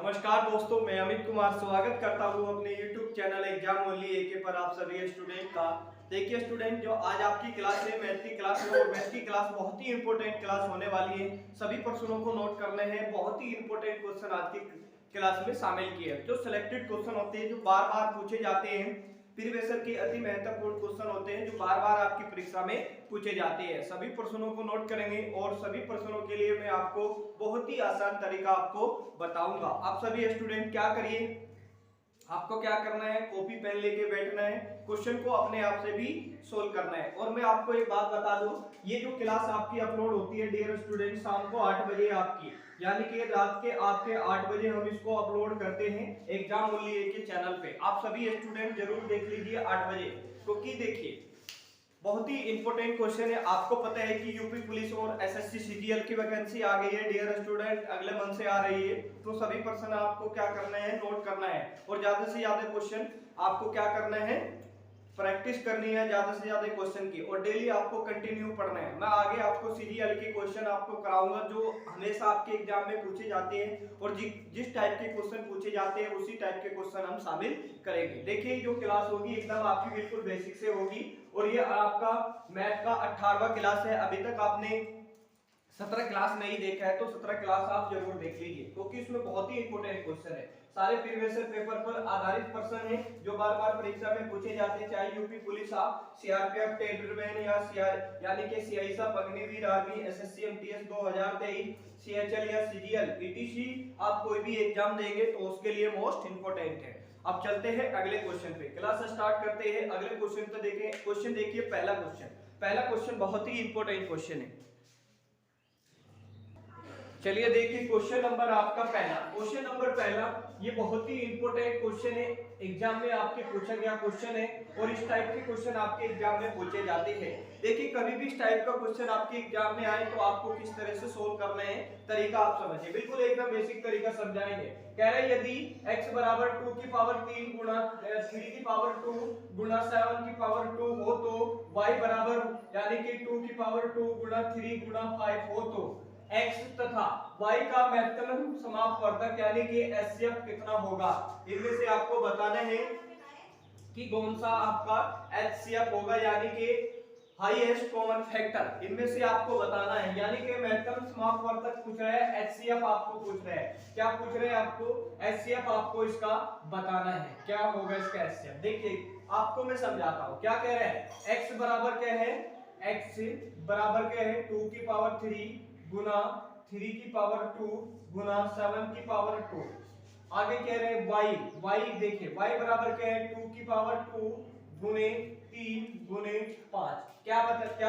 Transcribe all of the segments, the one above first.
नमस्कार दोस्तों, मैं अमित कुमार स्वागत करता हूं अपने YouTube चैनल एग्जाम ओनली एके पर आप सभी स्टूडेंट का। देखिए स्टूडेंट, जो आज आपकी क्लास है मैथ की क्लास है और मैथ की क्लास बहुत ही इंपॉर्टेंट क्लास होने वाली है। सभी प्रश्नों को नोट करने हैं, बहुत ही इंपॉर्टेंट क्वेश्चन आज की क्लास में शामिल किए हैं। जो सिलेक्टेड क्वेश्चन होते हैं, जो बार बार पूछे जाते हैं, प्रीवियस ईयर के अति महत्वपूर्ण क्वेश्चन होते हैं जो बार बार आपकी परीक्षा में पूछे जाते हैं। सभी प्रश्नों को नोट करेंगे और सभी प्रश्नों के लिए मैं आपको बहुत ही आसान तरीका आपको बताऊंगा। आप सभी स्टूडेंट क्या करिए, आपको क्या करना है, कॉपी पेन लेके बैठना है, क्वेश्चन को अपने आप से भी सोल्व करना है। और मैं आपको एक बात बता दूं, ये जो क्लास आपकी अपलोड होती है डियर स्टूडेंट शाम को 8 बजे आपकी, यानी कि रात के आपके 8 बजे हम इसको अपलोड करते हैं एग्जाम ओनली के चैनल पे। आप सभी स्टूडेंट जरूर देख लीजिए 8 बजे, क्योंकि देखिए बहुत ही इंपॉर्टेंट क्वेश्चन है। आपको पता है कि यूपी पुलिस और एसएससी सीजीएल की वैकेंसी आ गई है डियर स्टूडेंट, अगले मंथ से आ रही है। तो सभी पर्सन आपको क्या करना है, नोट करना है और ज्यादा से ज्यादा क्वेश्चन आपको क्या करना है, प्रैक्टिस करनी है ज्यादा से ज्यादा क्वेश्चन की, और डेली आपको कंटिन्यू पढ़ना है। मैं आगे आपको सीजीएल के क्वेश्चन आपको कराऊंगा जो हमेशा आपके एग्जाम में पूछे जाते हैं, और जिस टाइप के क्वेश्चन पूछे जाते हैं उसी टाइप के क्वेश्चन हम शामिल करेंगे। देखिए जो क्लास होगी एकदम आपकी बिल्कुल बेसिक से होगी, और ये आपका मैथ का 18वां क्लास है। अभी तक आपने 17 क्लास नहीं देखा है तो 17 क्लास आप जरूर देख लीजिए, क्योंकि इसमें बहुत ही इंपॉर्टेंट क्वेश्चन है। सारे प्रीवियस पेपर पर आधारित प्रश्न है जो बार बार परीक्षा में पूछे जाते हैं, चाहे यूपी पुलिस आप, सीआरपीएफ, टेलरमैन या यानी कि CISF, Agniveer army, SSC MTS 2023, CHL या सीजीएल ईटीसी, आप कोई भी एग्जाम देंगे तो उसके लिए मोस्ट इंपॉर्टेंट है। अब चलते हैं अगले क्वेश्चन पे, क्लास स्टार्ट करते हैं। अगले क्वेश्चन पे देखें, क्वेश्चन देखिए पहला क्वेश्चन बहुत ही इंपॉर्टेंट क्वेश्चन है। चलिए देखिए क्वेश्चन नंबर आपका पहला, क्वेश्चन नंबर पहला, ये बहुत ही इंपॉर्टेंट क्वेश्चन है, एग्जाम में आपके पूछा गया क्वेश्चन है, और इस टाइप के क्वेश्चन आपके एग्जाम में पूछे जाते हैं। देखिए कभी भी इस टाइप का क्वेश्चन आपके एग्जाम में आए तो आपको किस तरह से सोल्व करना है, तरीका आप समझिए, बिल्कुल एकदम बेसिक तरीका समझाएंगे। कह रहे हैं यदि x बराबर 2 की पावर 3 गुणा 3 की पावर 2 गुणा 7 की पावर 2 हो तो y बराबर यानी कि 2 की पावर 2 गुणा 3 गुणा 5 हो तो x तथा y का महत्तम समापवर्तक यानी कि HCF कितना होगा। इनमें से आपको बताना है कि कौन सा आपका HCF होगा, यानी कि हाईएस्ट कॉमन फैक्टर, इनमें से आपको बताना है। यानी कि महत्तम समापवर्तक पूछ रहे हैं, HCF आपको पूछ रहे हैं, क्या पूछ रहे हैं आपको, HCF आपको इसका बताना है, क्या होगा इसका HCF। देखिए आपको मैं समझाता हूं, क्या कह रहे हैं, x बराबर क्या है, x बराबर क्या है 2 की पावर 3 गुना 3 की पावर 2 गुना 7 की पावर 2। आगे कह रहे हैं y देखिए y बराबर क्या है 2 की पावर 2 गुने 3 गुने 5। क्या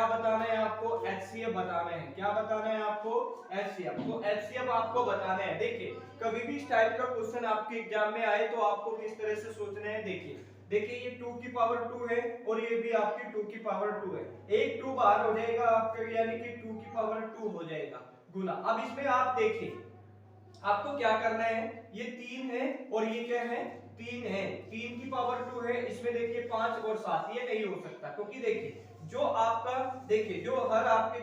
बताना है आपको, HCF बताना है। क्या बताना है आपको, HCF। तो HCF आपको बताना है। देखिए कभी भी इस टाइप का क्वेश्चन आपके एग्जाम में आए तो आपको किस तरह से सोचना है, देखिए ये 2 की पावर 2 है और ये भी आपकी 2 की पावर 2 है, एक 2 बाहर हो जाएगा आपका, यानी कि 2 की पावर 2 हो जाएगा गुना। अब इसमें आप देखिए आपको क्या करना है, ये 3 है और ये क्या है 3 है, 3 की पावर 2 है, इसमें देखिए 5 और 7, ये नहीं हो सकता, क्योंकि देखिए जो आपका, देखिए जो हर आपके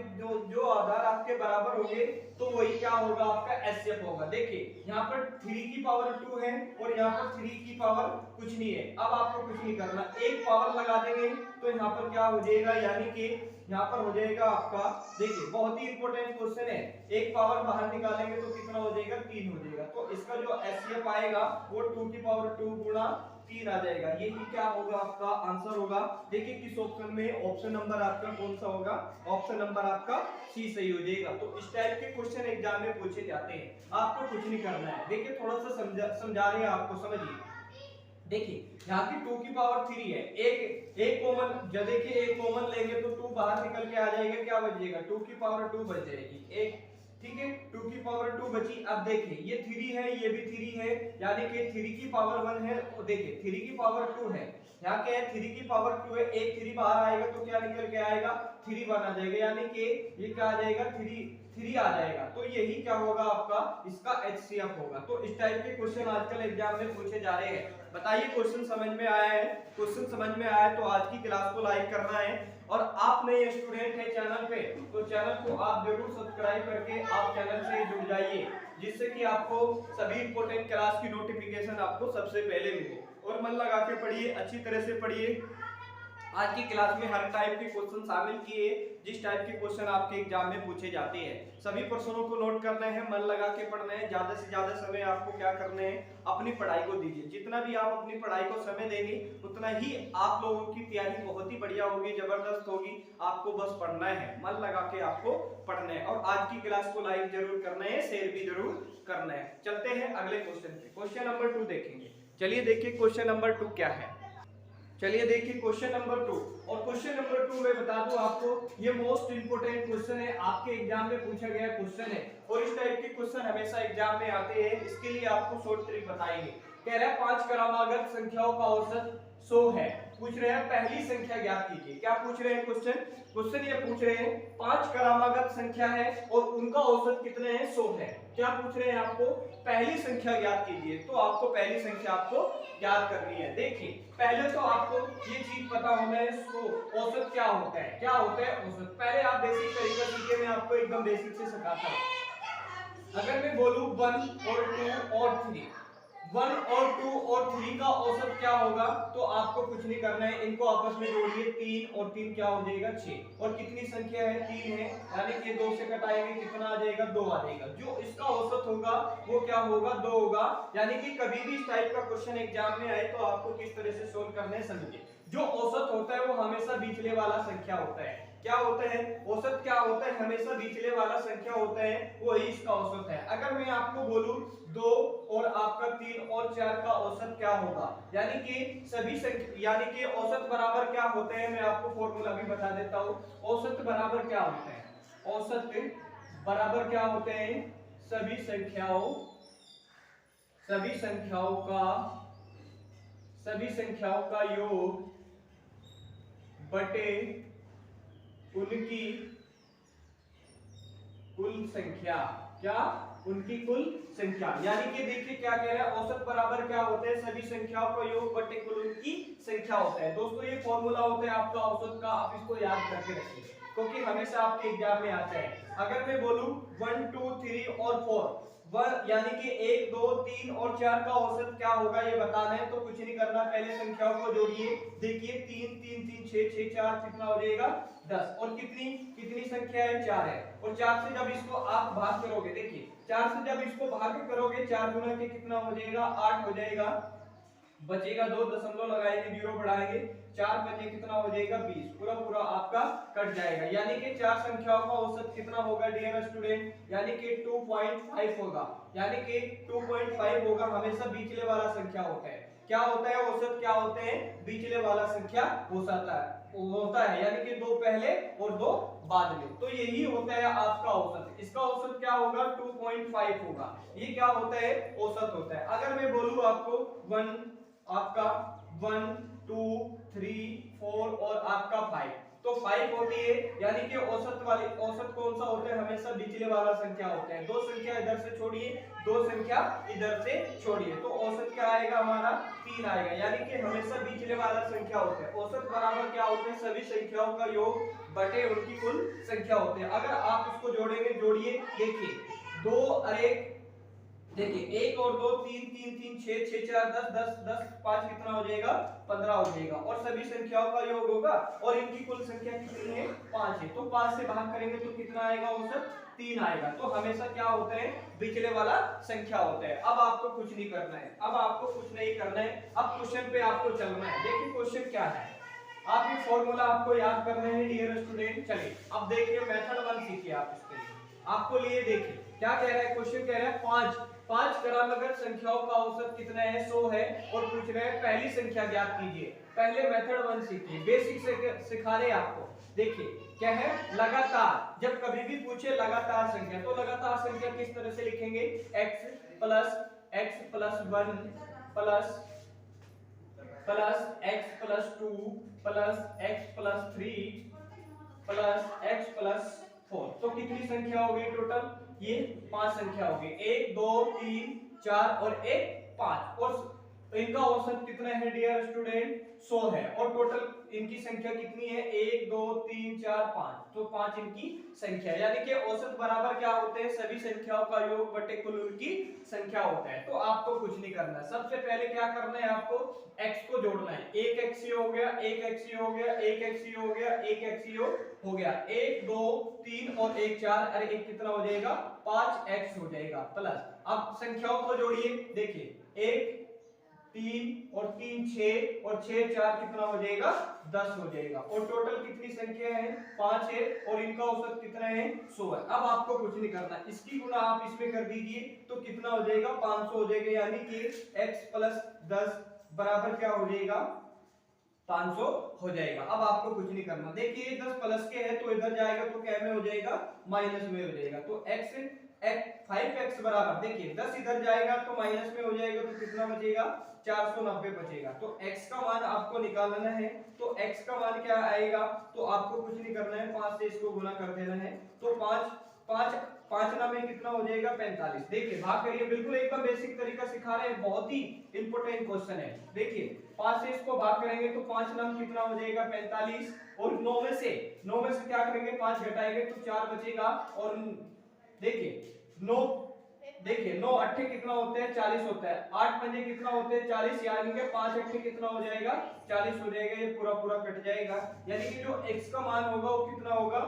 जो आधार आपके बराबर होंगे तो वही क्या होगा, आपका HCF होगा। देखिए यहाँ पर 3 की पावर 2 है और यहाँ पर 3 की पावर कुछ नहीं है। अब आपको कुछ नहीं करना, एक पावर लगा देंगे तो यहाँ पर क्या हो जाएगा, यानी कि यहाँ पर हो जाएगा आपका, देखिए बहुत ही इंपॉर्टेंट क्वेश्चन है, एक पावर बाहर निकालेंगे तो कितना हो जाएगा, 3 हो जाएगा। तो इसका जो HCF आएगा वो 2 की पावर 2 गुणा 3 आ जाएगा, यही क्या होगा आपका आंसर होगा। देखिए किस ऑप्शन में, ऑप्शन नंबर आपका कौन सा होगा, ऑप्शन नंबर आपका सी सही हो जाएगा। तो इस टाइप के क्वेश्चन एग्जाम में पूछे जाते हैं, आपको कुछ नहीं करना है। देखिए थोड़ा सा समझा रहे हैं आपको, समझिए। देखिए यहाँ की 2 की पावर 3 है, एक कॉमन, जब देखिए एक कॉमन लेंगे तो 2 बाहर निकल के आ जाएगा, क्या बच जाएगा, 2 की पावर 2 बच जाएगी एक, ठीक है 2 की पावर 2 बची। अब देखिए ये 3 है, ये भी 3 है, यानी कि 3 की पावर 1 है, और देखिए 3 की पावर 2 है, यहाँ क्या है 3 की पावर 2 है, एक 3 बाहर आएगा तो क्या निकल के आएगा, 3 1 आ जाएगा, यानी कि ये क्या आ जाएगा, 3 आ जाएगा। तो यही क्या होगा आपका, इसका HCF होगा। तो इस टाइप के क्वेश्चन आजकल एग्जाम में पूछे जा रहे हैं। बताइए क्वेश्चन समझ में आया है? क्वेश्चन समझ में आया तो आज की क्लास को लाइक करना है, और आप नए स्टूडेंट है चैनल पे तो चैनल को आप जरूर सब्सक्राइब करके आप चैनल से जुड़ जाइए, जिससे कि आपको सभी इंपॉर्टेंट क्लास की नोटिफिकेशन आपको सबसे पहले मिले। और मन लगा के पढ़िए, अच्छी तरह से पढ़िए। आज की क्लास में हर टाइप के क्वेश्चन शामिल किए, जिस टाइप के क्वेश्चन आपके एग्जाम में पूछे जाते हैं सभी प्रश्नों को नोट करना है, मन लगा के पढ़ना है। ज्यादा से ज्यादा समय आपको क्या करना है, अपनी पढ़ाई को दीजिए। जितना भी आप अपनी पढ़ाई को समय देंगे उतना ही आप लोगों की तैयारी बहुत ही बढ़िया होगी, जबरदस्त होगी। आपको बस पढ़ना है, मन लगा के आपको पढ़ना है। और आज की क्लास को लाइक जरूर करना है, शेयर भी जरूर करना है। चलते हैं अगले क्वेश्चन पे। क्वेश्चन नंबर 2 देखेंगे। चलिए देखिए क्वेश्चन नंबर 2 क्या है। चलिए देखिए क्वेश्चन नंबर 2। और क्वेश्चन नंबर 2 में बता दूं आपको, ये मोस्ट इंपोर्टेंट क्वेश्चन है, आपके एग्जाम में पूछा गया क्वेश्चन है। और इस टाइप के क्वेश्चन हमेशा एग्जाम में आते हैं। इसके लिए आपको शॉर्ट ट्रिक बताएंगे। कह रहा है 5 क्रमागत संख्याओं का औसत 100 है। पूछ रहे हैं पहली संख्या ज्ञात कीजिए। क्या पूछ रहे हैं क्वेश्चन ये पूछ रहे हैं 5 क्रमागत संख्या है और उनका औसत कितने हैं, 100 है। क्या पूछ रहे हैं आपको, पहली संख्या ज्ञात कीजिए। तो आपको पहली संख्या आपको ज्ञात करनी है। देखिए पहले तो आपको ये चीज पता होना है, औसत क्या होता है, क्या होता है औसत। पहले आप बेसिक तरीका सीखिए, मैं आपको एकदम बेसिक से सिखाता हूं। अगर मैं बोलूं 1 और 2 और 3, 1 और 2 और 3 का औसत क्या होगा, तो आपको कुछ नहीं करना है, इनको आपस में जोड़िए। 3 और 3 क्या हो जाएगा, 6। और कितनी संख्या है, 3 है, यानी कि 2 से कटाएंगे कितना आ जाएगा, 2 आ जाएगा। जो इसका औसत होगा वो क्या होगा, 2 होगा। यानी कि कभी भी इस टाइप का क्वेश्चन एग्जाम में आए तो आपको किस तरह से सोल्व करना है समझिए। जो औसत होता है वो हमेशा बीचले वाला संख्या होता है। क्या होता है औसत, क्या होता है, हमेशा बीचले वाला संख्या होता है, वही इसका औसत है। अगर मैं आपको बोलूं 2 और आपका 3 और 4 का औसत क्या होगा, यानी कि सभी संख्या, यानी कि औसत बराबर क्या होते हैं, मैं आपको फॉर्मूला भी बता देता हूं। औसत बराबर क्या होता है, औसत बराबर क्या होते हैं, सभी संख्याओं का योग बटे उनकी कुल संख्या। क्या, उनकी कुल संख्या। यानी कि देखिए क्या कह रहा है, औसत बराबर क्या होता है, सभी संख्याओं का योग बटे कुल उनकी संख्या होता है। दोस्तों ये फॉर्मूला होता है आपका औसत का, आप इसको याद करके रखिए क्योंकि हमेशा आपके एग्जाम में आता है। अगर मैं बोलूं 1 2 3 और 4, यानी कि 1 2 3 और 4 का औसत क्या होगा ये बताना है, तो कुछ नहीं करना, पहले संख्याओं को जोड़िए। देखिए 3 3 3 6 6 4 कितना हो जाएगा, 10। और कितनी संख्या है, 4 है। और 4 से जब इसको आप भाग करोगे, देखिए 4 से जब इसको भाग करोगे, 4 गुना के कितना हो जाएगा, 8 हो जाएगा। बचेगा 2, दशमलव लगाएंगे, 0 बढ़ाएंगे, 4 पंजे कितना हो जाएगा, 20। पूरा पूरा आपका कट जाएगा। यानी कि 4 संख्याओं का औसत कितना होगा डियर स्टूडेंट, यानी कि 2.5 होगा। यानी कि 2.5 होगा, हमेशा बीचले वाला संख्या होता है। क्या होता है औसत, क्या होते हैं, बीचले वाला संख्या होता है, यानी कि 2 पहले और 2 बाद में। तो यही होता है आपका औसत। इसका औसत क्या होगा, 2.5 होगा। ये क्या होता है, औसत होता है। अगर मैं बोलूं आपको 1 आपका 1 2 3 4 और आपका 5, तो 5 होती है, यानी कि औसत कौन सा होता है, हमेशा बीचले वाला संख्या होता है। 2 संख्या इधर से छोड़िए, 2 संख्या इधर से छोड़िए, तो औसत क्या आएगा हमारा, 3 आएगा। यानी कि हमेशा बीचले वाला संख्या होता है। औसत बराबर क्या होता है, सभी संख्याओं का योग बटे उनकी कुल संख्या होते हैं। अगर आप इसको जोड़ेंगे, जोड़िए, देखिए 2 और 1, देखिए 1 और 2 3 3 3 6 6 4 10 10 10 5 कितना हो जाएगा, 15 हो जाएगा। और सभी संख्याओं का योग होगा और इनकी कुल संख्या कितनी है, 5 है। तो 5 से भाग करेंगे तो कितना आएगा, औसत 3 आएगा। तो हमेशा क्या होता है, बीचले वाला संख्या होता है। अब आपको कुछ नहीं करना है, अब क्वेश्चन पे आपको चलना है। देखिए क्वेश्चन क्या है, आप ये फॉर्मूला आपको याद करना है डियर स्टूडेंट। चलिए अब देखिए मेथड 1 सीखिए आप इसके लिए। आपको लिए देखिए क्या कह रहा है, क्वेश्चन कह रहा है 5 क्रमागत संख्याओं का औसत कितना है, 100 है। और पूछ रहे हैं पहली संख्या ज्ञात कीजिए। पहले मेथड 1 सीखिए, बेसिक से सिखा रहे आपको। देखिए क्या है, लगातार, जब कभी भी पूछे लगातार संख्या, तो लगातार संख्या किस तरह से लिखेंगे, x plus 1 plus x plus 2 plus x plus 3 plus x plus 4। तो कितनी संख्या हो गई टोटल, ये 5 संख्या हो गई, 1 2 3 4 और 1 5। और इनका औसत कितना है डियर स्टूडेंट 100 है। और टोटल इनकी संख्या कितनी है 1 2 3 4 5, तो 5 इनकी संख्या है। यानी कि औसत बराबर क्या होते हैं सभी संख्याओं का योग बटे कुल उनकी संख्या होता है। तो आपको कुछ नहीं करना है, सबसे पहले क्या करना है आपको x को जोड़ना है। एक x हो गया, एक x हो गया, एक x हो गया, एक x हो गया, 1 2 3 और 1 4, अरे एक कितना हो जाएगा 5x हो जाएगा प्लस। अब संख्याओं को जोड़िए, देखिए 1 3 और 3 6 और 6 4 कितना हो जाएगा 10 हो जाएगा। और टोटल कितनी संख्या है 5 है और इनका औसत कितना है 100 है। अब आपको कुछ नहीं करना, इसकी गुणा आप इसमें कर दीजिए तो कितना हो जाएगा 500 हो जाएगा। यानी कि x प्लस 10 बराबर क्या हो जाएगा 500 हो जाएगा। अब आपको कुछ नहीं करना, देखिए 10 प्लस के है तो इधर जाएगा तो क्या में हो जाएगा माइनस में हो जाएगा। तो x 5x बराबर, देखिए 10 इधर जाएगा तो माइनस में हो जाएगा तो कितना बचेगा 490 बचेगा। तो x का मान आपको निकालना है, तो x का मान क्या आएगा, तो आपको कुछ नहीं करना है 5 से इसको गुना कर देना है। तो 5 5 5 ना में कितना हो जाएगा 45। देखिए भाग करिए, बिल्कुल एकदम बेसिक तरीका सिखा रहे हैं, बहुत ही इंपॉर्टेंट क्वेश्चन है। देखिए 5 से इसको भाग करेंगे तो 5 नाम कितना हो जाएगा 45 और 9 में से क्या करेंगे 5 घटाएंगे तो 4 बचेगा। और देखिए 9 देखिए 9 अट्ठे कितना होते हैं 40 होता है, 8 पंजे कितना होते हैं 40, यानी कि 5 अट्ठे कितना हो जाएगा 40 हो जाएगा। ये पूरा पूरा कट जाएगा, यानी कि जो x का मान होगा वो कितना होगा,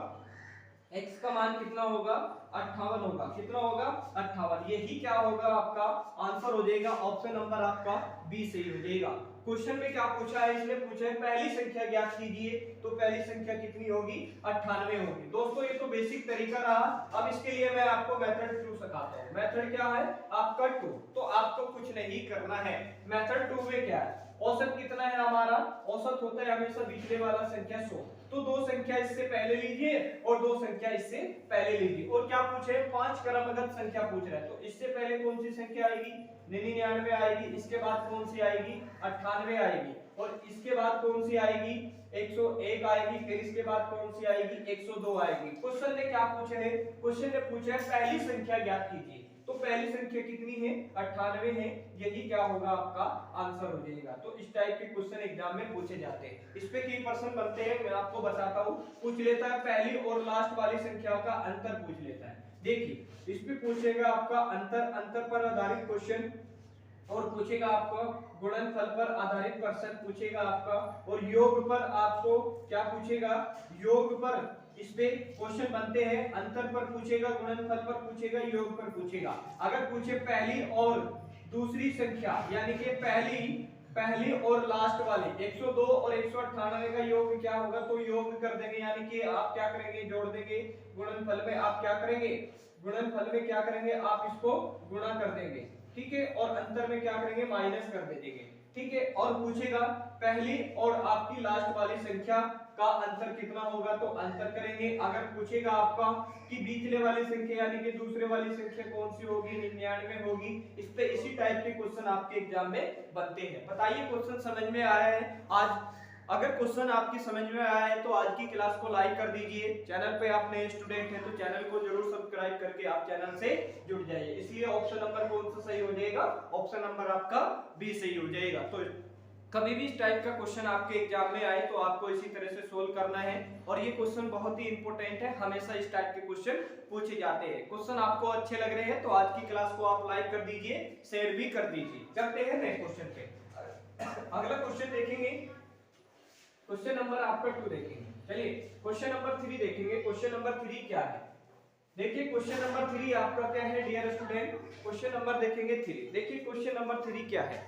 x का मान कितना होगा 58 होगा। कितना होगा 58, यही क्या होगा आपका आंसर हो जाएगा। ऑप्शन नंबर आपका बी सही हो जाएगा। क्वेश्चन में क्या पूछा है, इसने पूछा है पहली संख्या ज्ञात कीजिए, तो पहली संख्या कितनी होगी 98 होगी। दोस्तों ये तो बेसिक तरीका रहा। अब इसके लिए मैं आपको मेथड 2 सिखाता हूँ। मेथड क्या है आपका 2, तो आपको कुछ नहीं करना है। मेथड 2 में क्या है, औसत कितना है हमारा, औसत होता है हमेशा बीचले वाला संख्या 100, तो दो संख्या इससे पहले लीजिए और दो संख्या इससे पहले लीजिए। और क्या पूछे 5 क्रमगत संख्या पूछ रहा है, तो इससे पहले कौन सी संख्या आएगी 99 आएगी, इसके बाद कौन सी आएगी 98 आएगी, और इसके बाद कौन सी आएगी 101 आएगी, फिर इसके बाद कौन सी आएगी 102 आएगी। क्वेश्चन ने क्या पूछा है, क्वेश्चन ने पूछा है पहली संख्या ज्ञात कीजिए, तो पहली संख्या कितनी है 98 है, यही क्या होगा आपका आंसर हो जाएगा। तो इस टाइप के क्वेश्चन एग्जाम में पूछे जाते हैं। इस पे कई प्रश्न बनते हैं, मैं आपको बताता हूँ। पूछ लेता है पहली और लास्ट वाली संख्याओं का अंतर पूछ लेता है। देखिए इस पे पूछेगा आपका अंतर पर आधारित क्वेश्चन, और पूछेगा आपको गुणनफल पर आधारित प्रश्न पूछेगा आपका, और योग पर आपको क्या पूछेगा, योग पर इस पे क्वेश्चन बनते हैं। अंतर पर पूछेगा, गुणनफल पर पूछेगा, योग पर पूछेगा। अगर पूछे पहली और दूसरी संख्या, यानी कि पहली और लास्ट वाली 102 और 198 का योग क्या होगा, तो योग कर देंगे, यानी कि आप क्या करेंगे जोड़ देंगे। गुणनफल में आप क्या करेंगे, गुणनफल में क्या करेंगे आप इसको गुणा कर देंगे, ठीक है। और अंतर में क्या करेंगे माइनस कर देंगे, ठीक है। और पूछेगा पहली और आपकी लास्ट वाली संख्या का अंतर कितना होगा, तो अंतर करेंगे। अगर पूछेगा आपका कि बीचले वाली संख्या यानी कि दूसरे वाली संख्या कौन सी होगी 99 होगी। इस पे इसी टाइप के क्वेश्चन आपके एग्जाम में बनते हैं। बताइए क्वेश्चन समझ में आया है आज? अगर क्वेश्चन आपकी समझ में आया है तो आज की क्लास को लाइक कर दीजिए। चैनल पे आप नए स्टूडेंट हैं तो चैनल को जरूर सब्सक्राइब करके आप चैनल से जुड़ जाइए। इसलिए ऑप्शन नंबर कौन सा सही हो जाएगा, ऑप्शन नंबर आपका बी सही हो जाएगा। तो कभी भी इस टाइप का क्वेश्चन आपके एग्जाम में आए तो आपको इसी तरह से सोल्व करना है, और ये क्वेश्चन बहुत ही इंपॉर्टेंट है, हमेशा इस टाइप के क्वेश्चन पूछे जाते हैं। क्वेश्चन आपको अच्छे लग रहे हैं तो आज की क्लास को आप लाइक कर दीजिए, शेयर भी कर दीजिए। चलते हैं नेक्स्ट क्वेश्चन पे। अगला क्वेश्चन देखेंगे, क्वेश्चन नंबर आपका 2 देखेंगे। चलिए क्वेश्चन नंबर 3 देखेंगे। क्वेश्चन नंबर 3 क्या है, देखिए क्वेश्चन नंबर 3 आपका क्या है डियर स्टूडेंट, क्वेश्चन नंबर देखेंगे 3। देखिए क्वेश्चन नंबर 3 क्या है,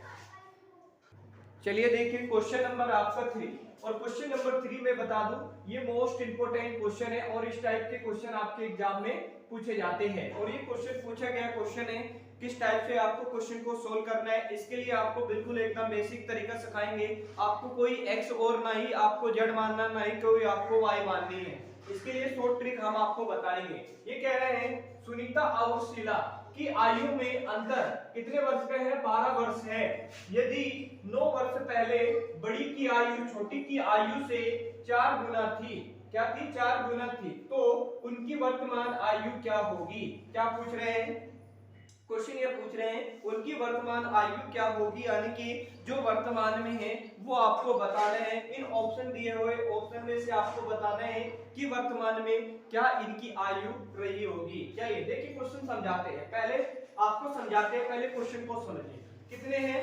चलिए देखिए क्वेश्चन नंबर आपका 3। और क्वेश्चन नंबर 3 में बता दूं ये मोस्ट इंपोर्टेंट क्वेश्चन है, और इस टाइप के क्वेश्चन आपके एग्जाम में पूछे जाते हैं। और ये क्वेश्चन पूछा गया क्वेश्चन है, किस टाइप से आपको क्वेश्चन को सोल्व करना है। इसके लिए आपको बिल्कुल एकदम बेसिक तरीका सिखाएंगे। आपको कोई एक्स और ना ही आपको जेड मानना, ना ही कोई आपको वाई माननी है। इसके लिए शॉर्ट ट्रिक हम आपको बताएंगे। ये कह रहे हैं सुनीता और शीला की आयु में अंतर कितने वर्ष का है, 12 वर्ष है। यदि 9 वर्ष पहले बड़ी की आयु छोटी की आयु से 4 गुना थी, क्या थी 4 गुना थी, तो उनकी वर्तमान आयु क्या होगी। क्या पूछ रहे हैं, क्वेश्चन ये पूछ रहे हैं उनकी वर्तमान आयु क्या होगी, यानी कि जो वर्तमान में है वो आपको बताना है। इन ऑप्शन दिए हुए ऑप्शन में से आपको बताना है कि वर्तमान में क्या इनकी आयु रही होगी। चलिए देखिए क्वेश्चन समझाते हैं, पहले आपको समझाते हैं, पहले क्वेश्चन को समझिए। कितने हैं,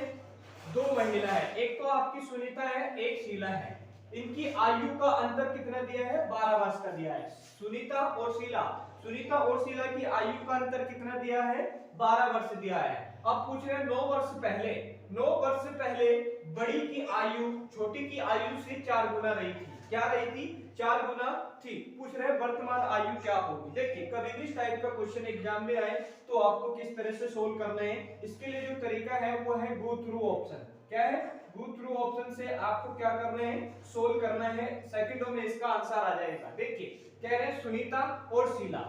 दो महिला है, एक तो आपकी सुनीता है, एक शीला है। इनकी आयु का अंतर कितना दिया है, 12 वर्ष का दिया है। सुनीता और शीला, सुनीता और शीला की आयु का अंतर कितना दिया है, 12 वर्ष दिया है। अब पूछ रहे हैं 9 वर्ष पहले, 9 वर्ष पहले बड़ी की आयु छोटी की आयु से 4 गुना रही थी। क्या रही थी, 4 गुना थी। पूछ रहे हैं वर्तमान आयु क्या होगी। देखिए कभी भी इस टाइप का क्वेश्चन एग्जाम में आए तो आपको किस तरह से सोल्व करना है, इसके लिए जो तरीका है वो है गो थ्रू ऑप्शन। क्या है, गो थ्रू ऑप्शन से आपको क्या करना है, सोल्व करना है, सेकंडों में इसका आंसर आ जाएगा। देखिए कह रहे हैं सुनीता और शीला,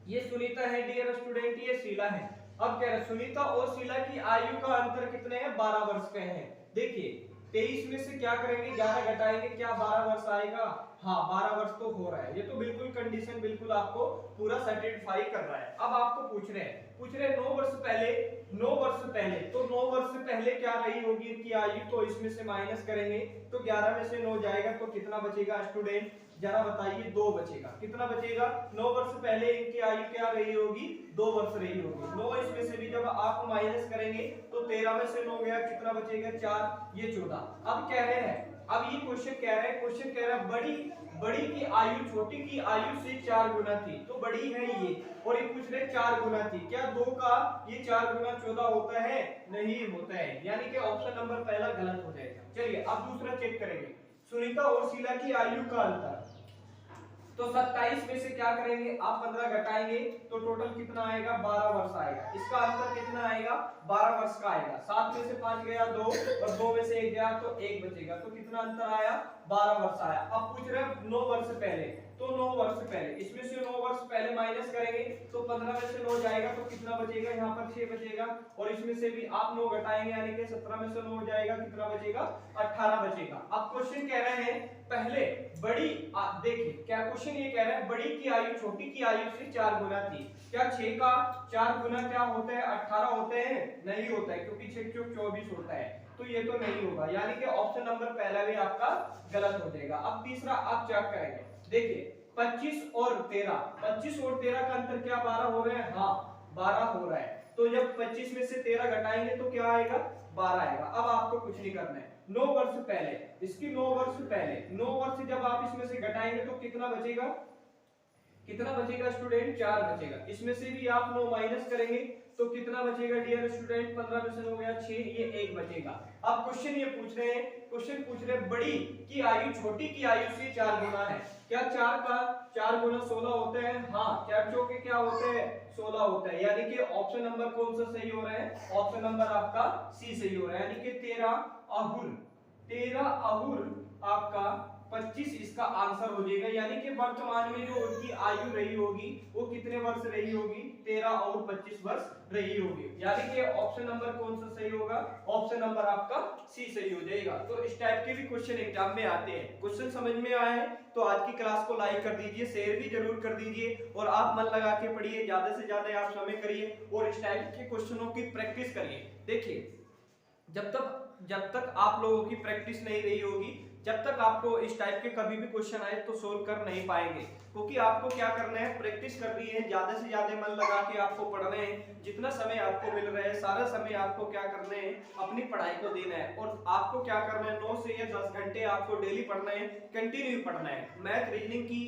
ये सुनीता है डियर स्टूडेंट, ये शीला है। अब कह रहे हैं सुनीता और शीला की आयु का अंतर कितने हैं, 12 वर्ष के हैं। देखिए 23 में से क्या करेंगे, 11 घटाएंगे, क्या 12 वर्ष आएगा, हाँ 12 वर्ष तो हो रहा है। ये तो बिल्कुल कंडीशन बिल्कुल आपको पूरा सेटिस्फाई कर रहा है। अब आपको पूछ रहे हैं 9 वर्ष पहले, 9 वर्ष पहले, तो 9 वर्ष पहले क्या रही होगी इनकी आयु, तो इसमें से माइनस करेंगे तो 11 में से 9 जाएगा तो कितना बचेगा स्टूडेंट, जरा बताइए, 2 बचेगा। कितना बचेगा, 9 वर्ष पहले इनकी आयु क्या रही होगी, 2 वर्ष रही होगी। 9 इसमें से भी जब आप माइनस करेंगे तो 13 में से 9 गया, कितना बचेगा, 4, ये 14। अब कह रहे हैं, अब ये क्वेश्चन कह रहे हैं, क्वेश्चन कह रहा है बड़ी की आयु छोटी की आयु से 4 गुना थी, तो बड़ी है ये, और ये पूछ रहे 4 गुना थी। क्या 2 का ये 4 गुना 14 होता है, नहीं होता है, यानी कि ऑप्शन नंबर पहला गलत हो जाएगा। चलिए अब दूसरा चेक करेंगे, सुनीता और शीला की आयु का अंतर। तो 27 में से क्या करेंगे आप, 15 घटाएंगे तो टोटल कितना आएगा, 12 वर्ष आएगा। इसका अंतर कितना आएगा, 12 वर्ष का आएगा। 7 में से 5 गया 2, और 2 में से 1 गया तो 1 बचेगा, तो कितना अंतर आया, 12 वर्ष आया। अब पूछ रहे हैं 9 वर्ष पहले, तो 9 वर्ष पहले, इसमें से 9 वर्ष पहले माइनस करेंगे तो 15 में से 9 जाएगा तो कितना बचेगा, यहाँ पर 6 बचेगा, और इसमें से भी आप 9 घटाएंगे यानी कि 17 में से 9 जाएगा, कितना बचेगा, 18 बचेगा। अब क्वेश्चन कह रहे हैं पहले बड़ी, देखिए क्या क्वेश्चन ये कह रहा है, बड़ी की आयु छोटी की आयु से 4 गुना थी। क्या 6 का 4 गुना क्या होता है, 18 होते हैं, नहीं होता है, क्योंकि 6 चौक 24 होता है, तो ये तो नहीं होगा, यानी कि ऑप्शन नंबर पहला भी आपका गलत हो जाएगा। अब तीसरा आप चेक करेंगे, देखिए 25 और 13, 25 और 13 का अंतर क्या 12 हो रहे हैं, हाँ 12 हो रहा है। तो जब 25 में से 13 घटाएंगे तो क्या आएगा, 12 आएगा। अब आपको कुछ नहीं करना है, 9 वर्ष पहले, इसकी 9 वर्ष पहले, 9 वर्ष जब आप इसमें से घटाएंगे तो कितना बचेगा, कितना बचेगा स्टूडेंट, 4 बचेगा। इसमें से भी आप 9 माइनस करेंगे तो कितना बचेगा डियर स्टूडेंट, 15 में से हो गया 6, ये 1 बचेगा। अब क्वेश्चन ये पूछ रहे हैं, क्वेश्चन पूछ रहे हैं बड़ी की आयु छोटी की आयु से 4 गुना है। क्या 4 का 4 गुना 16 होते हैं, हाँ 4 चौके क्या होते हैं, 16 होता है, यानी कि ऑप्शन नंबर कौन सा सही हो रहा है, ऑप्शन नंबर आपका सी सही हो रहा है, यानी कि 13 अहुर आपका 25 इसका आंसर हो जाएगा। यानी कि वर्तमान में जो उनकी आयु रही होगी वो कितने वर्ष रही होगी, 13 और 25 वर्ष रही होगी, यानी कि ऑप्शन नंबर कौन सा सही होगा, ऑप्शन नंबर आपका सी सही हो जाएगा। तो इस टाइप के भी क्वेश्चन एग्जाम में आते हैं। क्वेश्चन समझ में आए हैं तो आज की क्लास को लाइक कर दीजिए, शेयर भी जरूर कर दीजिए, और आप मन लगा के पढ़िए, ज्यादा से ज्यादा आप समय करिए और इस टाइप के क्वेश्चनों की प्रैक्टिस करिए। देखिए जब तक आप लोगों की प्रैक्टिस नहीं रही होगी, जब तक आपको इस टाइप के कभी भी क्वेश्चन आए तो सोल्व कर नहीं पाएंगे, क्योंकि आपको क्या करना है, प्रैक्टिस करनी है, ज्यादा से ज्यादा मन लगा के आपको पढ़ना है। जितना समय आपको मिल रहा है सारा समय आपको क्या करना है, अपनी पढ़ाई को देना है, और आपको क्या करना है, 9 से या 10 घंटे आपको डेली पढ़ना है, कंटिन्यू पढ़ना है। मैथ रीजनिंग की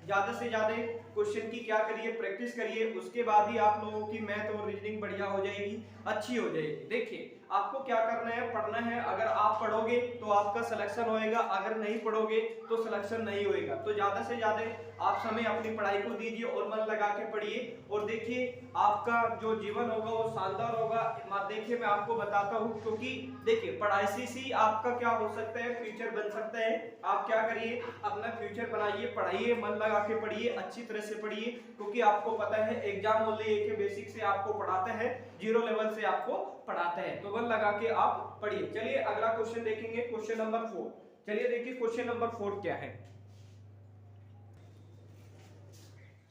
ज्यादा से ज्यादा क्वेश्चन की क्या करिए, प्रैक्टिस करिए, उसके बाद ही आप लोगों की मैथ और रीजनिंग बढ़िया हो जाएगी, अच्छी हो जाएगी। देखिए आपको क्या करना है, पढ़ना है, अगर आप पढ़ोगे तो आपका सिलेक्शन होएगा, अगर नहीं पढ़ोगे तो सिलेक्शन नहीं होएगा। तो ज्यादा से ज्यादा आप समय अपनी पढ़ाई को दीजिए और मन लगा के पढ़िए, और देखिए आपका जो जीवन होगा वो शानदार होगा। देखिए मैं आपको बताता हूँ, क्योंकि देखिए पढ़ाई से ही आपका क्या हो सकता है, फ्यूचर बन सकता है। आप क्या करिए, अपना फ्यूचर बनाइए, पढ़ाइए, मन लगा के पढ़िए, अच्छी तरह से पढ़िए, क्योंकि आपको पता है एग्जाम ओनली के बेसिक से आपको पढ़ाता है, 0 लेवल से आपको पढ़ाता है, तो मन लगा के आप पढ़िए। चलिए अगला क्वेश्चन देखेंगे, क्वेश्चन नंबर 4। चलिए देखिए क्वेश्चन नंबर 4 क्या है।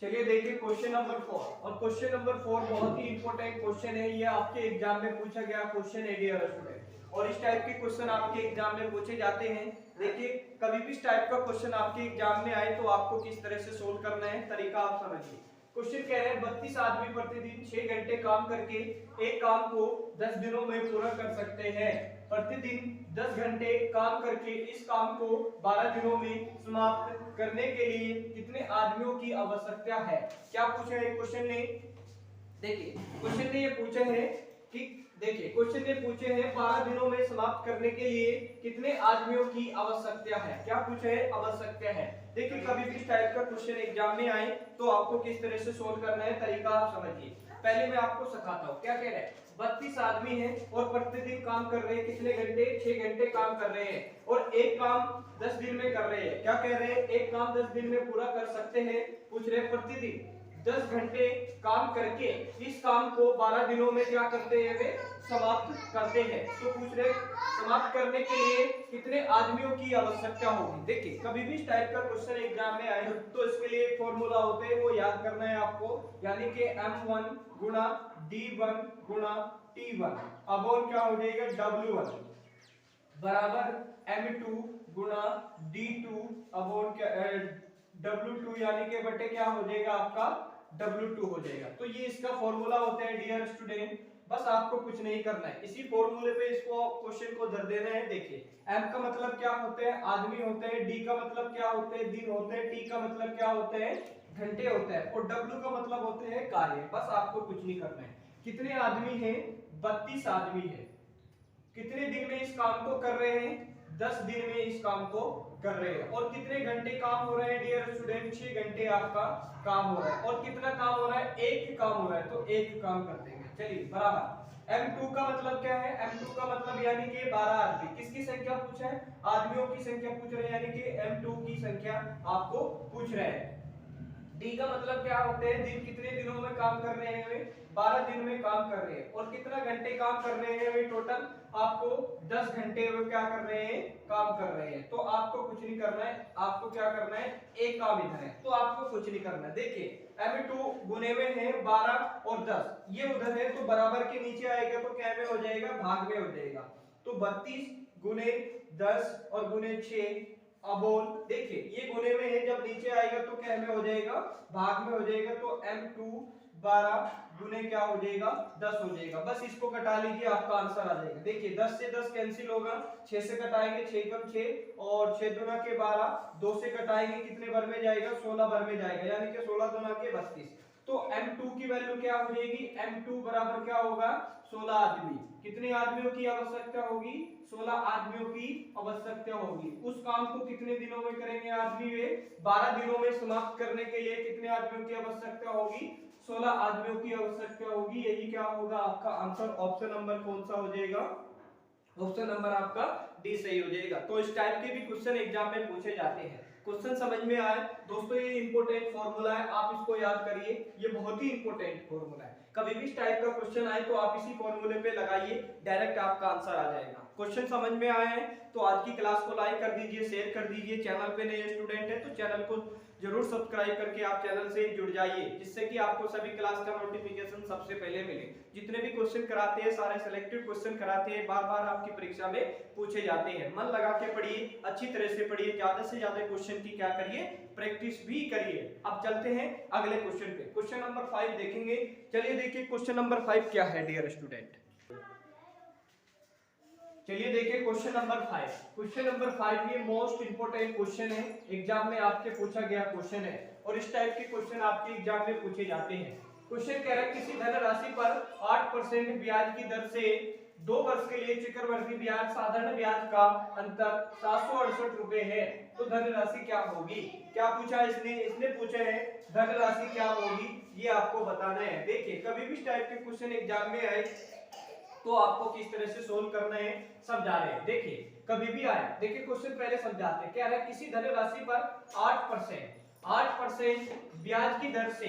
चलिए देखिए क्वेश्चन नंबर 4। और क्वेश्चन नंबर 4 बहुत ही इंपॉर्टेंट क्वेश्चन है, ये आपके एग्जाम में पूछा गया क्वेश्चन है डियर स्टूडेंट। और इस टाइप के क्वेश्चन आपके एग्जाम में पूछे जाते हैं। देखिए कभी भी इस टाइप का क्वेश्चन आपके एग्जाम में आए तो आपको किस तरह से सोल्व करना है, तरीका आप समझिए। क्वेश्चन कह रहे हैं 32 आदमी प्रतिदिन 6 घंटे काम करके एक काम को 10 दिनों में पूरा कर सकते हैं। प्रतिदिन 10 घंटे काम करके इस काम को 12 दिनों में समाप्त करने के लिए कितने आदमियों की आवश्यकता है। क्या पूछा है क्वेश्चन ने? देखिए क्वेश्चन ने ये पूछे हैं कि देखिए क्वेश्चन ने पूछे हैं 12 दिनों में समाप्त करने के लिए कितने आदमियों की आवश्यकता है। क्या पूछे है? आवश्यकता है। देखिए कभी भी इस टाइप का क्वेश्चन एग्जाम में आए तो आपको किस तरह से सोल्व करना है, तरीका आप समझिए। पहले मैं आपको सिखाता हूँ। क्या कह रहे हैं? 32 आदमी हैं और प्रतिदिन काम कर रहे हैं कितने घंटे? 6 घंटे काम कर रहे हैं और एक काम 10 दिन में कर रहे हैं। क्या कह रहे हैं? एक काम 10 दिन में पूरा कर सकते हैं। पूछ रहे प्रतिदिन 10 घंटे काम करके इस काम को 12 दिनों में क्या करते हैं? वे समाप्त करते हैं। तो पूछ रहे समाप्त करने के लिए कितने आदमियों की आवश्यकता होगी। देखिए कभी भी इस टाइप का क्वेश्चन एग्जाम में आए तो इसके लिए एक फॉर्मूला होते हैं, वो याद करना है आपको, यानी कि M1 गुणा D1 गुणा T1 अपॉन क्या हो जाएगा? W1 बराबर M2 गुणा D2 अपॉन W2 यानी कि बटे क्या हो जाएगा आपका? W2 हो जाएगा। तो ये इसका फॉर्मूला होता है डियर स्टूडेंट। बस आपको कुछ नहीं करना है, इसी फॉर्मूले पे इसको क्वेश्चन को धर देना है। देखिए M का मतलब क्या होते हैं? आदमी होते हैं। D का मतलब क्या होते हैं? दिन होते हैं। T का मतलब क्या होते हैं? घंटे होते हैं। और W का मतलब होते हैं कार्य। बस आपको कुछ नहीं करना है। कितने आदमी हैं? 32 आदमी है। कितने दिन में इस काम को कर रहे हैं? 10 दिन में इस काम को कर रहे हैं। और कितने घंटे काम हो रहे हैं डियर स्टूडेंट? 6 घंटे आपका काम हो रहा है। और कितना काम हो रहा है? एक काम हो रहा है, तो एक काम कर देंगे। चलिए बराबर M2 का मतलब क्या है? M2 का मतलब यानी कि 12 आदमी। किसकी संख्या पूछा है? आदमियों की संख्या पूछ रहे हैं, यानी कि M2 की संख्या आपको पूछ रहे हैं। डी का मतलब क्या होते हैं? दिन। कितने दिनों में काम कर रहे हैं? वे 12 दिन में काम कर रहे हैं। और कितना घंटे काम कर रहे हैं? वे टोटल आपको 10 घंटे वे क्या कर रहे हैं? काम कर रहे हैं। तो आपको कुछ नहीं करना है, आपको क्या करना है? एक काम इधर है, तो आपको कुछ नहीं करना है। देखिए M2 गुने में है 12 और 10, ये उधर है तो बराबर के नीचे आएगा तो क्या में हो जाएगा? भाग में हो जाएगा। तो 32 गुने 10 और गुने 6 अबोन, देखिए ये गुने में है, जब नीचे आएगा तो क्या में हो जाएगा? भाग में हो जाएगा। तो M2 12 गुने क्या हो जाएगा? 10 हो जाएगा। बस इसको कटा लीजिए, आपका आंसर आ जाएगा। देखिए 10 से 10 कैंसिल होगा, 6 से कटाएंगे 6 कम 6 और 6 दुना के 12, 2 से कटाएंगे कितने भर में जाएगा? 16 भर में जाएगा, यानी कि 16 दुना के 32। तो M2 की वैल्यू क्या हो जाएगी? M2 बराबर क्या होगा? 16 आदमी। कितने आदमियों की आवश्यकता होगी? 16 आदमियों की आवश्यकता होगी। उस काम को कितने दिनों में करेंगे आदमी? वे 12 दिनों में समाप्त करने के लिए कितने आदमियों की आवश्यकता होगी? 16 आदमियों की आवश्यकता होगी। यही क्या होगा आपका आंसर? ऑप्शन नंबर कौन सा हो जाएगा? ऑप्शन नंबर आपका डी सही हो जाएगा। तो इस टाइप के भी क्वेश्चन एग्जाम में पूछे जाते हैं। क्वेश्चन समझ में आए दोस्तों? ये इंपॉर्टेंट फॉर्मूला है, आप इसको याद करिए, ये बहुत ही इंपॉर्टेंट फॉर्मूला है। कभी भी इस टाइप का क्वेश्चन आए तो आप इसी फॉर्मूले पे लगाइए, डायरेक्ट आपका आंसर आ जाएगा। क्वेश्चन समझ में आए हैं तो आज की क्लास को लाइक कर दीजिए, शेयर कर दीजिए। चैनल पे नए स्टूडेंट हैं तो चैनल को जरूर सब्सक्राइब करके आप चैनल से जुड़ जाइए, जिससे कि आपको सभी क्लास का नोटिफिकेशन सबसे पहले मिले। जितने भी क्वेश्चन कराते हैं सारे सिलेक्टेड क्वेश्चन कराते हैं, बार बार आपकी परीक्षा में पूछे जाते हैं। मन लगा के पढ़िए, अच्छी तरह से पढ़िए, ज्यादा से ज्यादा क्वेश्चन की क्या करिए? प्रैक्टिस भी करिए। अब चलते हैं अगले क्वेश्चन पे, क्वेश्चन नंबर 5 देखेंगे। चलिए देखिए क्वेश्चन नंबर 5 क्या है डियर स्टूडेंट। चलिए देखिए क्वेश्चन नंबर 5। क्वेश्चन नंबर 5 ये मोस्ट इंपोर्टेंट क्वेश्चन है, एग्जाम में आपके पूछा गया क्वेश्चन है और इस टाइप के क्वेश्चन आपके एग्जाम में पूछे जाते हैं। क्वेश्चन कह रहा है किसी धनराशि पर 8% ब्याज की दर से 2 वर्ष के लिए चक्रवृद्धि ब्याज साधारण ब्याज का अंतर 768 रुपए है, तो धनराशि क्या होगी? क्या पूछा इसने पूछा है धनराशि क्या होगी, ये आपको बताना है। देखिए कभी भी इस टाइप के क्वेश्चन एग्जाम में आए तो आपको किस तरह से सोल्व करना है समझा रहे हैं। देखिए कभी भी आए, देखिए क्वेश्चन पहले समझाते हैं। क्या है? किसी धनराशि पर 8% ब्याज की दर से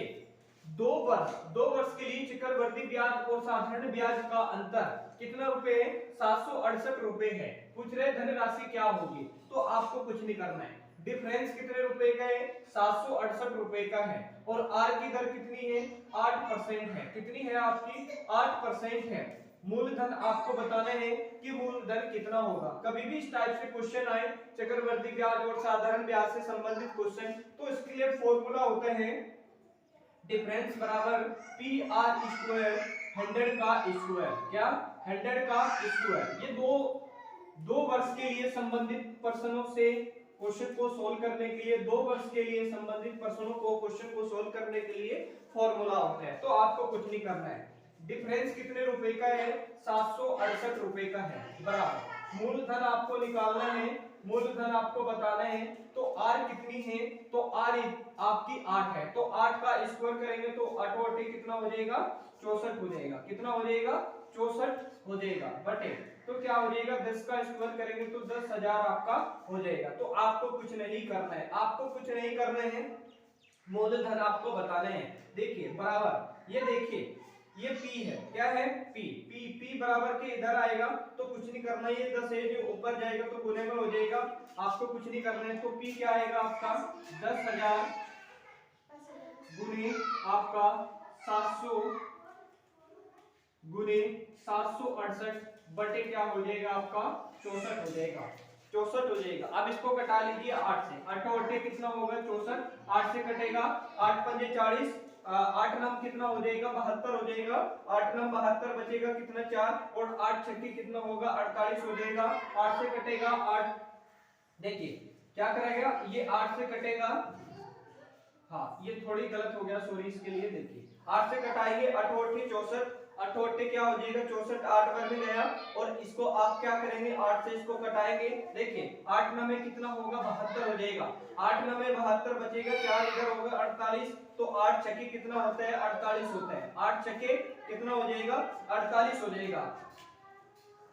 2 वर्ष के लिए चक्रवृद्धि ब्याज और साधारण ब्याज का अंतर कितना रुपए है? 768 रुपए है। पूछ रहे धनराशि क्या होगी, तो आपको कुछ नहीं करना है। डिफरेंस कितने रुपए का है, 768 रुपए का है, और आर की दर कितनी है, 8% है। कितनी है आपकी, 8% है। मूलधन आपको बताना है कि मूलधन कितना होगा। कभी भी इस टाइप से क्वेश्चन आए, चक्रवृद्धि ब्याज और साधारण ब्याज से संबंधित क्वेश्चन, तो इसके लिए फॉर्मूला होता है डिफरेंस बराबर पी आर स्क्वायर 100 का स्क्वायर। क्या, 100 का स्क्वायर। ये दो वर्ष के लिए संबंधित प्रश्नों से क्वेश्चन को सोल्व करने के लिए, 2 वर्ष के लिए संबंधित प्रश्नों को क्वेश्चन को सोल्व करने के लिए फॉर्मूला होता है। तो आपको कुछ नहीं करना है। डिफरेंस कितने रुपए का है, 768 रुपए का है, बराबर मूलधन आपको निकालना है, मूलधन आपको बताना है। तो आर कितनी है, तो आर आपकी 8 है, तो 8 का स्क्वायर करेंगे तो 8 बटे कितना हो जाएगा, 64 हो जाएगा। कितना हो जाएगा, 64 हो जाएगा बटे, तो क्या हो जाएगा, 10 का स्क्वायर करेंगे तो 10,000 आपका हो जाएगा। तो आपको कुछ नहीं करना है, आपको कुछ नहीं करना है, मूलधन आपको बताने हैं। देखिए बराबर, ये देखिए ये P है, क्या है, P बराबर के इधर आएगा तो कुछ नहीं करना, ये 10 है जो ऊपर जाएगा तो गुने में हो जाएगा, आपको कुछ नहीं करना है। तो P क्या आएगा आपका, 10,000 गुने आपका 700 गुने 768 बटे क्या हो जाएगा आपका, 64 हो जाएगा, 64 हो जाएगा। अब इसको कटा लीजिए 8 से, 8 बटे कितना होगा, 64, 8 से कटेगा, 8 पंजे 40, 8 नम कितना हो जाएगा, 72 हो जाएगा, 8 नम 72 बचेगा कितना, 4, और 8 छक्के कितना होगा, 48 हो जाएगा। 8 से कटेगा 8, देखिए क्या करेगा, ये 8 से कटेगा, हाँ ये थोड़ी गलत हो गया, सॉरी इसके लिए। देखिए 8 से कटाएंगे, 8 8 64, 8 8 क्या हो जाएगा, 64, 8 बार में गया, और इसको आप क्या करेंगे, 8 से इसको कटाएंगे। देखिए 8 9 में कितना होगा, 72 हो जाएगा, 8 9 में 72 बचेगा, 4 इधर होगा 48, तो 8 छक्के कितना होता है, 48 होता है। 8 छक्के कितना हो जाएगा, 48 हो जाएगा।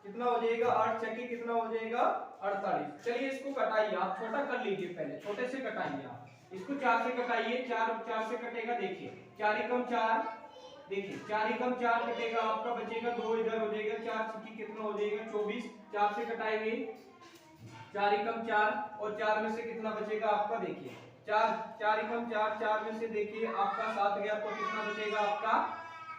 कितना हो जाएगा, 8 छक्के कितना हो जाएगा, 48। चलिए इसको कटाइए, आप छोटा कर लीजिए, पहले छोटे से कटाइए आप इसको, 4 से कटाइए, 4 से कटेगा, देखिए 4 एकम 4, देखिए 4 एकम 4 कटेगा, आपका बचेगा 2 इधर हो जाएगा, 4 छक्के कितना हो जाएगा, 24, 4 से कटाएंगे, 4 एकम 4, और 4 में से कितना बचेगा आपका, देखिए 4 एकम 4, 4 में से देखिए आपका 7 गया, तो कितना बचेगा आपका,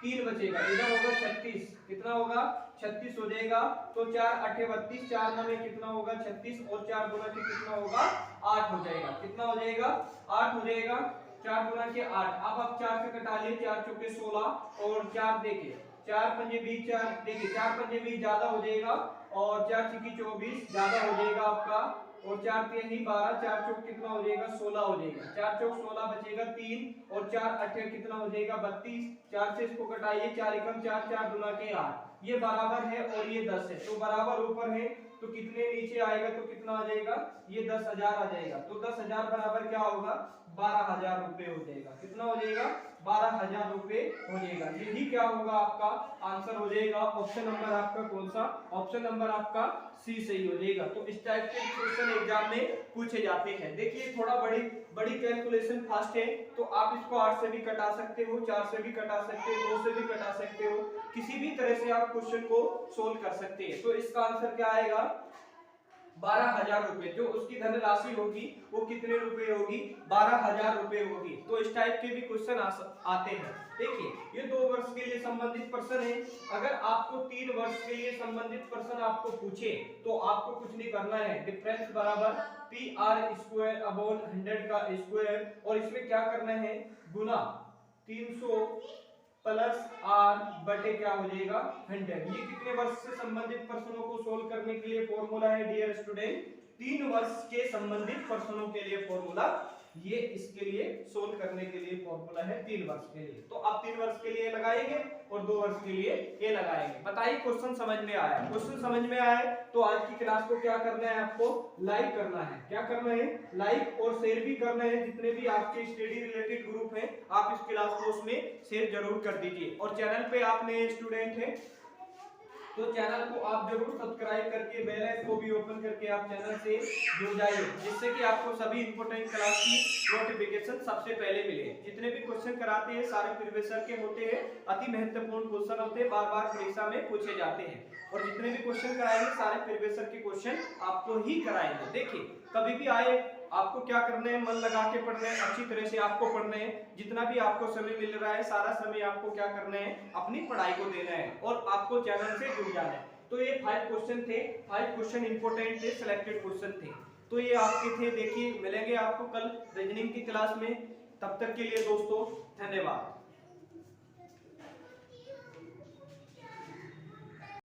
3 बचेगा, इधर होगा 36, कितना होगा, 36 हो जाएगा। तो 4 8 32, 4 9 में कितना होगा, 36, और 4 गुना के कितना होगा, 8 हो जाएगा। कितना हो जाएगा, 8 हो जाएगा, 4 गुना के 8। अब आप 4 से कटा लिए, 4 चौके 16, और 4 देखिए 4 पंजे 20, 4 देखिए 4 पंजे 20 ज्यादा हो जाएगा, और 4 छक्के 24 ज्यादा हो जाएगा आपका, और 4 3 12, 4 चौक कितना हो जाएगा, 16 हो जाएगा, 4 चौक 16 बचेगा 3, और 4 8 कितना हो जाएगा, 32, 4 से इसको कटाइए, 4 एकम 4, 4 गुना के 8, ये बराबर है और ये 10 है, तो बराबर ऊपर है, तो कितने नीचे आएगा, तो कितना आ जाएगा, ये 10,000 आ जाएगा। तो 10,000 बराबर क्या होगा, 12,000 रुपए हो जाएगा। कितना हो जाएगा, 12,000 रुपए हो जाएगा। यही क्या होगा, आपका आंसर हो जाएगा। ऑप्शन नंबर आपका कौन सा, ऑप्शन नंबर आपका सी सही हो जाएगा। तो इस टाइप के क्वेश्चन एग्जाम में पूछे जाते हैं। देखिए थोड़ा बड़ी कैलकुलेशन फास्ट है, तो आप इसको 8 से भी कटा सकते हो, 4 से भी कटा सकते हो, 2 से भी कटा सकते हो, किसी भी तरह से आप क्वेश्चन को सोल्व कर सकते हैं। तो इसका आंसर क्या आएगा, 12,000 रुपए। जो उसकी धनराशि होगी वो कितने रुपए होगी, 12,000 रुपए होगी। तो इस टाइप के भी क्वेश्चन आते हैं। देखिए ये 2 वर्ष के लिए संबंधित प्रश्न है। अगर आपको 3 वर्ष के लिए संबंधित प्रश्न आपको पूछे तो आपको कुछ नहीं करना है, डिफरेंस बराबर पी आर स्क्वायर अपॉन 100 का स्क्वायर, और इसमें क्या करना है, गुना 300 प्लस आर बटे क्या हो जाएगा 100। ये कितने वर्ष से संबंधित प्रश्नों को सोल्व करने के लिए फॉर्मूला है डियर स्टूडेंट, 3 वर्ष के संबंधित प्रश्नों के लिए फॉर्मूला, ये इसके लिए सोल्व करने के लिए फॉर्मूला है 3 वर्ष के लिए। तो आप 3 वर्ष के लिए लगाएंगे और 2 वर्ष के लिए ये लगाएंगे। बताइए क्वेश्चन समझ में आया, क्वेश्चन समझ में आया तो आज की क्लास को क्या करना है, आपको लाइक करना है। क्या करना है, लाइक और शेयर भी करना है। जितने भी आपके स्टडी रिलेटेड ग्रुप हैं आप इस क्लास को उसमें शेयर जरूर कर दीजिए। और चैनल पे आप नए स्टूडेंट हैं तो चैनल को आप जरूर सब्सक्राइब करके बेल आइकन को भी ओपन करके आप चैनल से जुड़ जाइए, जिससे कि आपको सभी इंपॉर्टेंट क्लास की नोटिफिकेशन सबसे पहले मिले। जितने भी क्वेश्चन कराते हैं सारे प्रीवियस ईयर के होते हैं, अति महत्वपूर्ण क्वेश्चन होते हैं, बार बार परीक्षा में पूछे जाते हैं। और जितने भी क्वेश्चन कराएंगे सारे प्रीवियस ईयर के क्वेश्चन आपको ही कराएंगे। देखिए कभी भी आए आपको क्या करना है, मन लगा के पढ़ना है, अच्छी तरह से आपको पढ़ना है। जितना भी आपको समय मिल रहा है सारा समय आपको क्या करना है, अपनी पढ़ाई को देना है और आपको चैनल से जुड़ जाना है। तो ये 5 क्वेश्चन थे, 5 क्वेश्चन इंपॉर्टेंट थे, सिलेक्टेड क्वेश्चन थे। तो ये आपके थे। देखिए मिलेंगे आपको कल रीजनिंग की क्लास में। तब तक के लिए दोस्तों धन्यवाद।